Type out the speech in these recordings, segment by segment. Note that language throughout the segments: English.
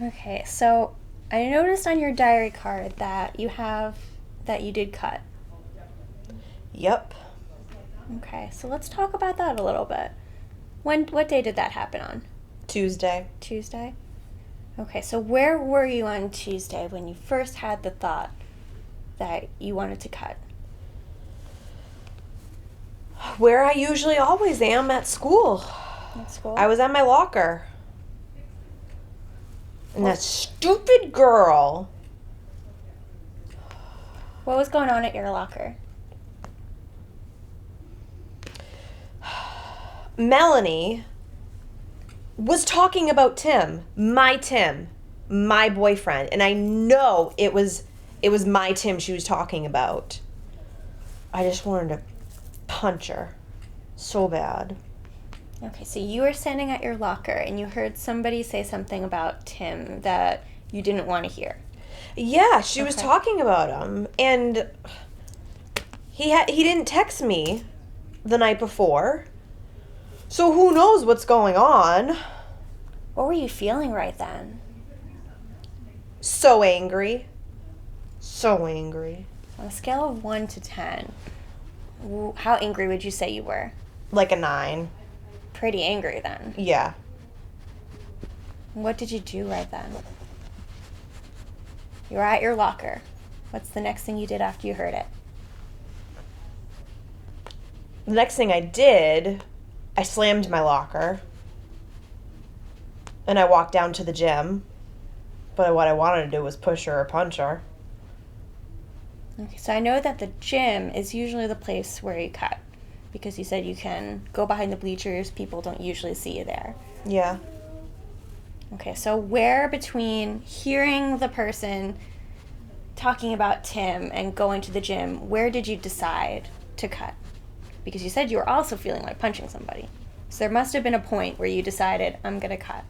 Okay, so I noticed on your diary card that you did cut. Yep. Okay, so let's talk about that a little bit. What day did that happen on? Tuesday. Tuesday? Okay, so where were you on Tuesday when you first had the thought that you wanted to cut? Where I usually always am at school. At school? I was at my locker. And that stupid girl. What was going on at your locker? Melanie was talking about Tim, my boyfriend, and I know it was my Tim she was talking about. I just wanted to punch her so bad. Okay, so you were standing at your locker and you heard somebody say something about Tim that you didn't want to hear. Yeah, she was Okay. talking about him, and he didn't text me the night before. So who knows what's going on? What were you feeling right then? So angry. So angry. On a scale of 1 to 10, how angry would you say you were? Like a 9. Pretty angry then. Yeah. What did you do right then? You were at your locker. What's the next thing you did after you heard it? The next thing I did, I slammed my locker. And I walked down to the gym. But what I wanted to do was push her or punch her. Okay, so I know that the gym is usually the place where you cut because you said you can go behind the bleachers. People don't usually see you there. Yeah. Okay, so where between hearing the person talking about Tim and going to the gym, where did you decide to cut? Because you said you were also feeling like punching somebody. So there must have been a point where you decided, I'm going to cut.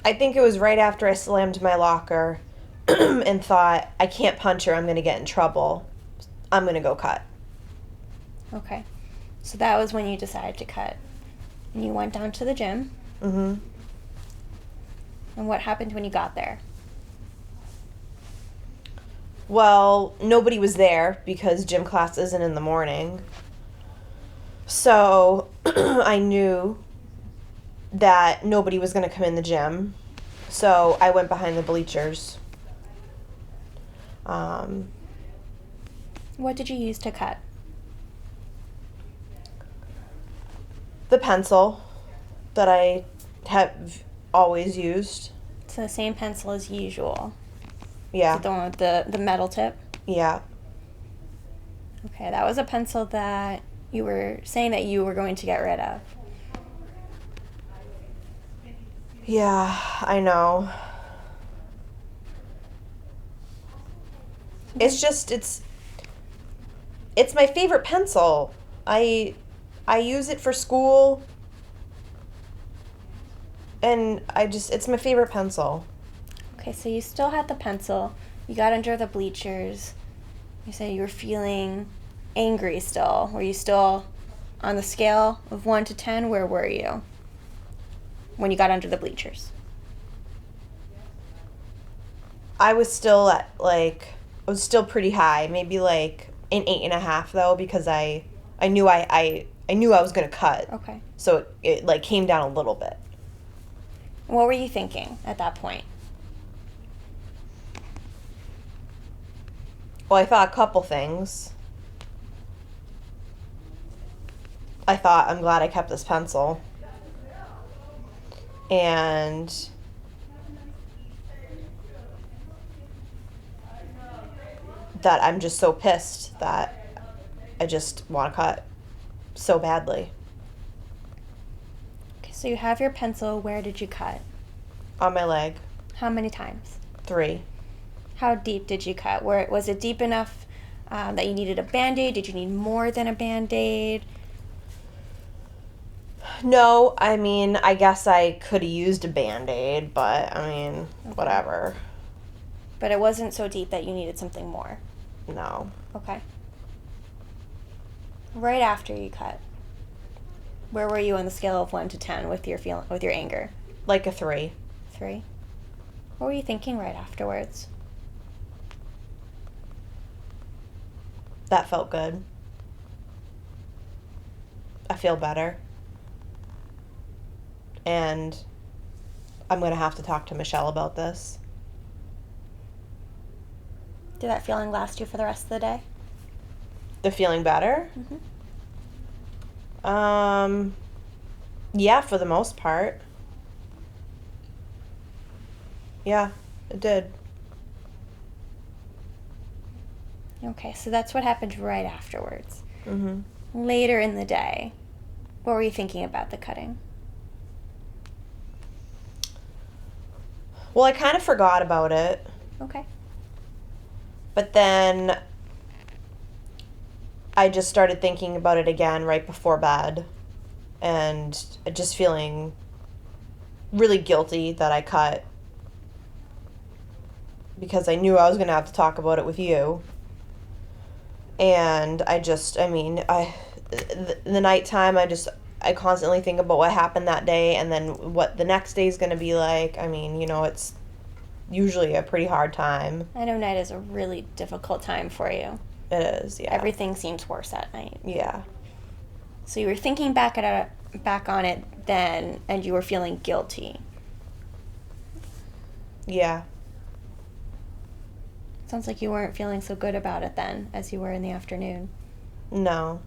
I think it was right after I slammed my locker and thought, I can't punch her, I'm going to get in trouble. I'm going to go cut. Okay, so that was when you decided to cut. And you went down to the gym. Mm-hmm. And what happened when you got there? Well, nobody was there because gym class isn't in the morning. So I knew that nobody was going to come in the gym. So I went behind the bleachers. What did you use to cut? The pencil that I have always used. It's the same pencil as usual. Yeah. The one with the metal tip? Yeah. Okay, that was a pencil that you were saying that you were going to get rid of. Yeah, I know. It's just it's my favorite pencil. I use it for school. And it's my favorite pencil. Okay, so you still had the pencil. You got under the bleachers. You said you were feeling angry still. Were you still on the scale of 1 to 10? Where were you when you got under the bleachers? I was still I was still pretty high, maybe like an 8.5 though, because I knew I knew I was gonna cut. Okay. So it like came down a little bit. What were you thinking at that point? Well, I thought a couple things. I thought, I'm glad I kept this pencil. And that I'm just so pissed that I just want to cut so badly. Okay, so you have your pencil. Where did you cut? On my leg. How many times? 3. How deep did you cut? Was it deep enough that you needed a Band-Aid? Did you need more than a Band-Aid? No, I mean, I guess I could have used a Band-Aid, but, I mean, whatever. But it wasn't so deep that you needed something more. No. Okay. Right after you cut, Where were you on the scale of 1 to 10 with your anger? Like a 3. 3. What were you thinking right afterwards? That felt good. I feel better. And I'm going to have to talk to Michelle about this. Did that feeling last you for the rest of the day? The feeling better? Yeah, for the most part. Yeah, it did. Okay, so that's what happened right afterwards. Mm-hmm. Later in the day, what were you thinking about the cutting? Well, I kind of forgot about it. Okay. But then I just started thinking about it again right before bed. And just feeling really guilty that I cut. Because I knew I was going to have to talk about it with you. And the nighttime, I constantly think about what happened that day and then what the next day is going to be like. I mean, it's usually a pretty hard time. I know night is a really difficult time for you. It is, yeah. Everything seems worse at night. Yeah. So you were thinking back on it then, and you were feeling guilty. Yeah. Sounds like you weren't feeling so good about it then as you were in the afternoon. No.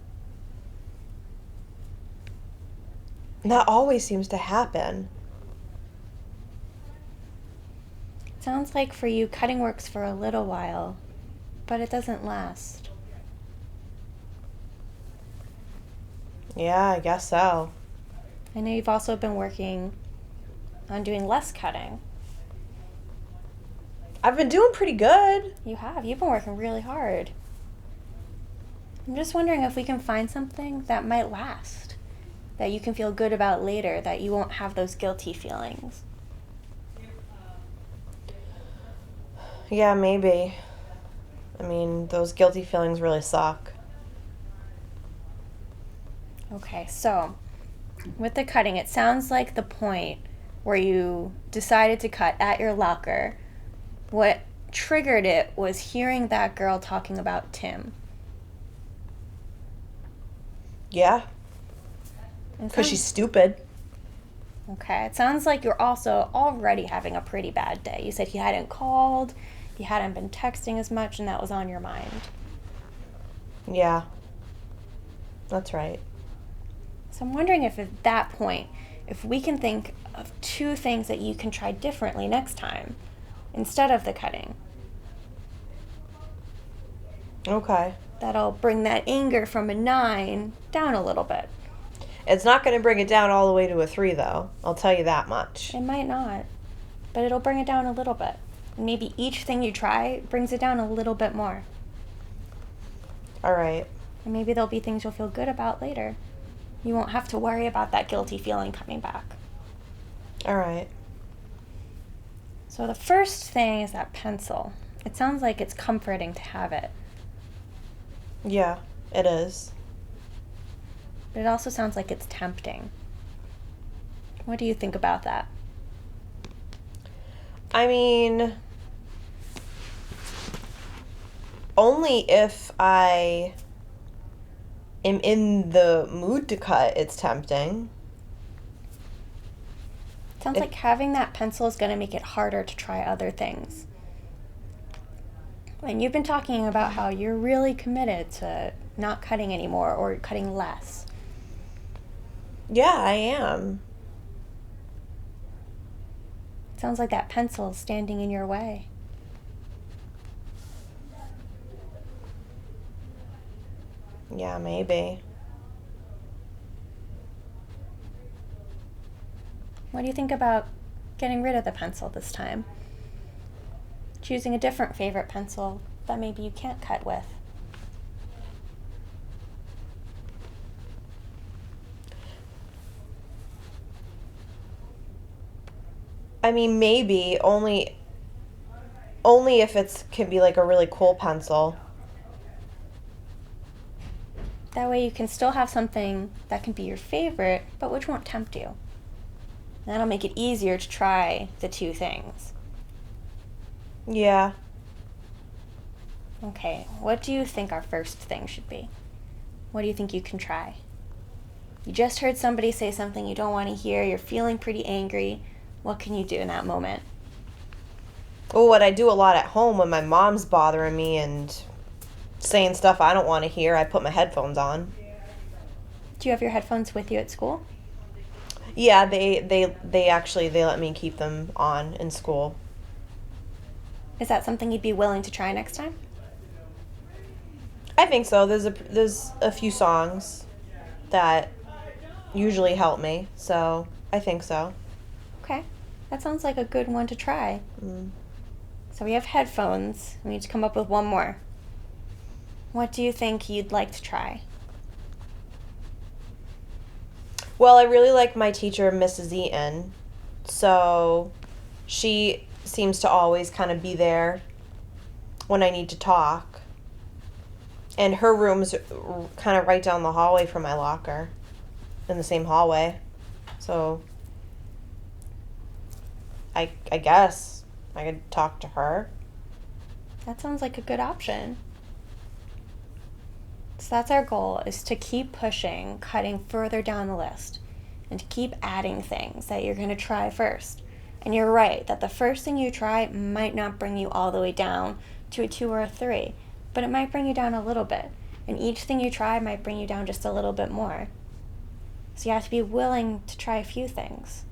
That always seems to happen. Sounds like for you, cutting works for a little while, but it doesn't last. Yeah, I guess so. I know you've also been working on doing less cutting. I've been doing pretty good. You have. You've been working really hard. I'm just wondering if we can find something that might last, that you can feel good about later, that you won't have those guilty feelings. Yeah, maybe. I mean, those guilty feelings really suck. Okay, so with the cutting, it sounds like the point where you decided to cut at your locker, what triggered it was hearing that girl talking about Tim. Yeah. Because she's stupid. Okay, it sounds like you're also already having a pretty bad day. You said he hadn't called, he hadn't been texting as much, and that was on your mind. Yeah. That's right. So I'm wondering if at that point, if we can think of 2 things that you can try differently next time instead of the cutting. Okay. That'll bring that anger from a 9 down a little bit. It's not going to bring it down all the way to a 3, though. I'll tell you that much. It might not, but it'll bring it down a little bit. Maybe each thing you try brings it down a little bit more. All right. And maybe there'll be things you'll feel good about later. You won't have to worry about that guilty feeling coming back. All right. So the first thing is that pencil. It sounds like it's comforting to have it. Yeah, it is. But it also sounds like it's tempting. What do you think about that? I mean, only if I am in the mood to cut, it's tempting. Sounds like having that pencil is going to make it harder to try other things. And you've been talking about how you're really committed to not cutting anymore or cutting less. Yeah, I am. Sounds like that pencil is standing in your way. Yeah, maybe. What do you think about getting rid of the pencil this time? Choosing a different favorite pencil that maybe you can't cut with. I mean, maybe only if it can be like a really cool pencil. That way you can still have something that can be your favorite, but which won't tempt you. That'll make it easier to try the two things. Yeah. Okay, what do you think our first thing should be? What do you think you can try? You just heard somebody say something you don't want to hear, you're feeling pretty angry. What can you do in that moment? Well, what I do a lot at home when my mom's bothering me and saying stuff I don't want to hear, I put my headphones on. Do you have your headphones with you at school? Yeah, they actually they let me keep them on in school. Is that something you'd be willing to try next time? I think so. There's a few songs that usually help me, so I think so. Okay, that sounds like a good one to try. So we have headphones. We need to come up with one more. What do you think you'd like to try? Well, I really like my teacher, Mrs. Eaton, so she seems to always kind of be there when I need to talk. And her room's kind of right down the hallway from my locker, in the same hallway. So I guess I could talk to her. That sounds like a good option. So that's our goal, is to keep pushing, cutting further down the list, and to keep adding things that you're going to try first. And you're right that the first thing you try might not bring you all the way down to a 2 or a 3, but it might bring you down a little bit. And each thing you try might bring you down just a little bit more. So you have to be willing to try a few things.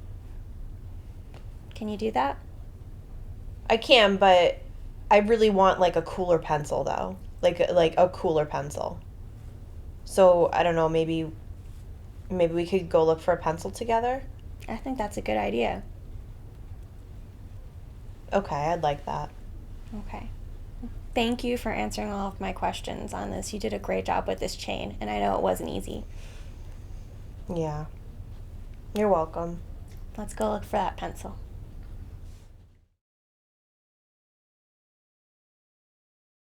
Can you do that? I can, but I really want like a cooler pencil though. Like a cooler pencil. So, I don't know, maybe we could go look for a pencil together? I think that's a good idea. Okay, I'd like that. Okay. Thank you for answering all of my questions on this. You did a great job with this chain, and I know it wasn't easy. Yeah. You're welcome. Let's go look for that pencil.